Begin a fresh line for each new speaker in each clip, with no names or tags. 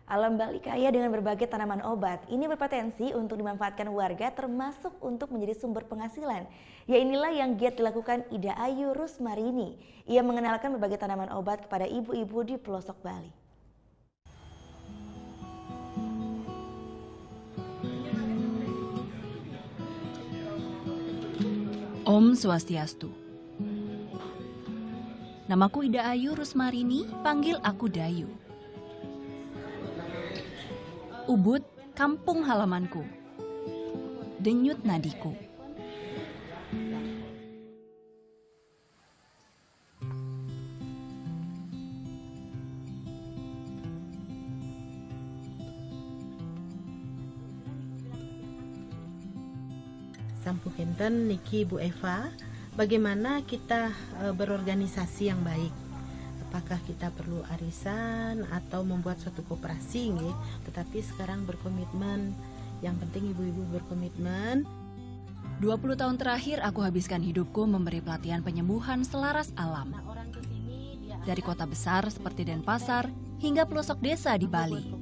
Alam Bali kaya dengan berbagai tanaman obat. Ini berpotensi untuk dimanfaatkan warga termasuk untuk menjadi sumber penghasilan. Ya inilah yang giat dilakukan Ida Ayu Rusmarini. Ia mengenalkan berbagai tanaman obat kepada ibu-ibu di pelosok Bali.
Om Swastiastu. Namaku Ida Ayu Rusmarini, panggil aku Dayu. Ubud, kampung halamanku. Denyut nadiku.
Sampunten niki Bu Eva, bagaimana kita berorganisasi yang baik? Apakah kita perlu arisan atau membuat suatu koperasi nggih? Tetapi sekarang berkomitmen, yang penting ibu-ibu berkomitmen.
20 tahun terakhir aku habiskan hidupku memberi pelatihan penyembuhan selaras alam. Dari kota besar seperti Denpasar hingga pelosok desa di Bali.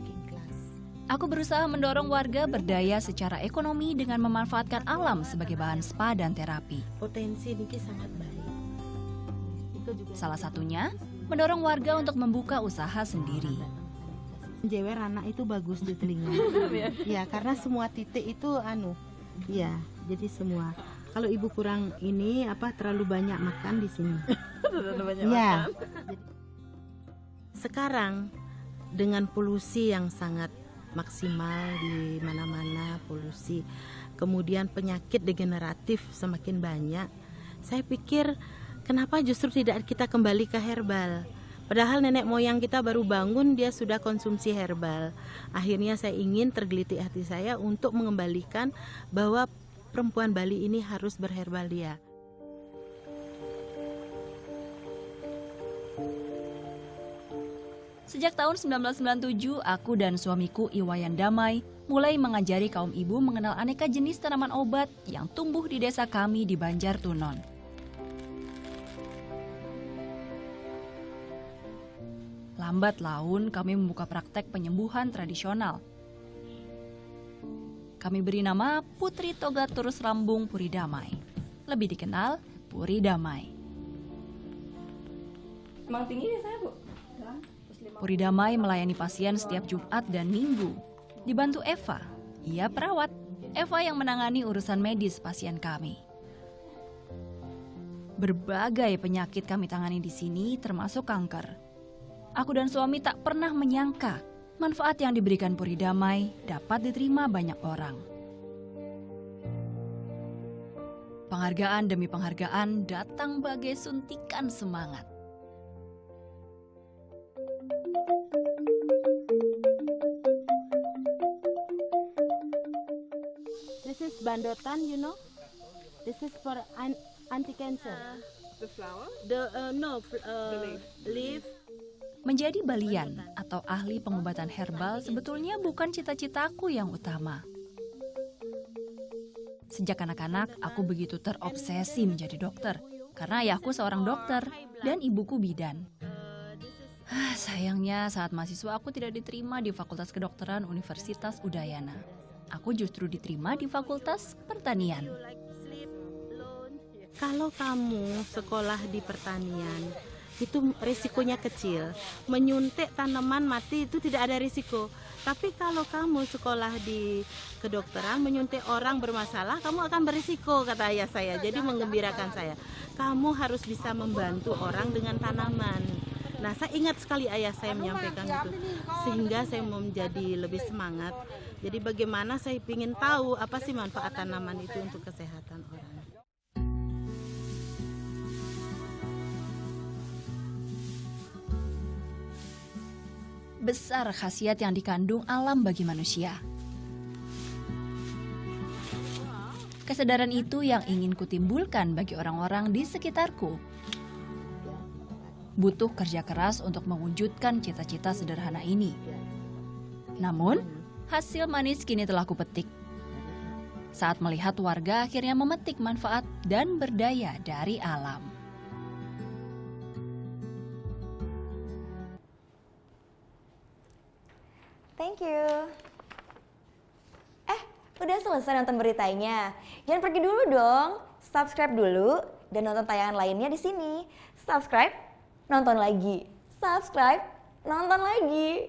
Aku berusaha mendorong warga berdaya secara ekonomi dengan memanfaatkan alam sebagai bahan spa dan terapi.
Potensi niki sangat baik.
Salah satunya, mendorong warga untuk membuka usaha sendiri.
Jewer anak itu bagus di telinga. Ya, karena semua titik itu ya, jadi semua. Kalau ibu kurang ini terlalu banyak makan di sini. Ya. Sekarang dengan polusi yang sangat maksimal di mana-mana, polusi, kemudian penyakit degeneratif semakin banyak. Saya pikir kenapa justru tidak kita kembali ke herbal? Padahal nenek moyang kita baru bangun dia sudah konsumsi herbal. Akhirnya saya ingin tergelitik hati saya untuk mengembalikan bahwa perempuan Bali ini harus berherbalia.
Sejak tahun 1997, aku dan suamiku Iwayan Damai mulai mengajari kaum ibu mengenal aneka jenis tanaman obat yang tumbuh di desa kami di Banjartunon. Lambat laun kami membuka praktek penyembuhan tradisional. Kami beri nama Putri Toga Turus Rambung Puri Damai, lebih dikenal Puri Damai.
Emang tinggi nih saya, Bu?
Puri Damai melayani pasien setiap Jumat dan Minggu. Dibantu Eva, ia perawat. Eva yang menangani urusan medis pasien kami. Berbagai penyakit kami tangani di sini termasuk kanker. Aku dan suami tak pernah menyangka manfaat yang diberikan Puri Damai dapat diterima banyak orang. Penghargaan demi penghargaan datang bagai suntikan semangat.
This is bandotan, you know. This is for anti-cancer.
The flower?
Leaf.
Menjadi balian atau ahli pengobatan herbal sebetulnya bukan cita-citaku yang utama. Sejak anak-anak, aku begitu terobsesi menjadi dokter. Karena ayahku seorang dokter dan ibuku bidan. Sayangnya saat mahasiswa aku tidak diterima di Fakultas Kedokteran Universitas Udayana. Aku justru diterima di Fakultas Pertanian.
Kalau kamu sekolah di pertanian, itu risikonya kecil. Menyuntik tanaman mati itu tidak ada risiko. Tapi kalau kamu sekolah di kedokteran, menyuntik orang bermasalah, kamu akan berisiko, kata ayah saya. Jadi menggembirakan saya. Kamu harus bisa membantu orang dengan tanaman. Nah, saya ingat sekali ayah saya menyampaikan itu. Sehingga saya mau menjadi lebih semangat. Jadi bagaimana saya ingin tahu apa sih manfaat tanaman itu untuk kesehatan orang.
Besar khasiat yang dikandung alam bagi manusia. Kesadaran itu yang ingin kutimbulkan bagi orang-orang di sekitarku. Butuh kerja keras untuk mewujudkan cita-cita sederhana ini. Namun, hasil manis kini telah kupetik. Saat melihat warga akhirnya memetik manfaat dan berdaya dari alam.
Thank you. Udah selesai nonton beritanya? Jangan pergi dulu dong. Subscribe dulu dan nonton tayangan lainnya di sini. Subscribe, nonton lagi. Subscribe, nonton lagi.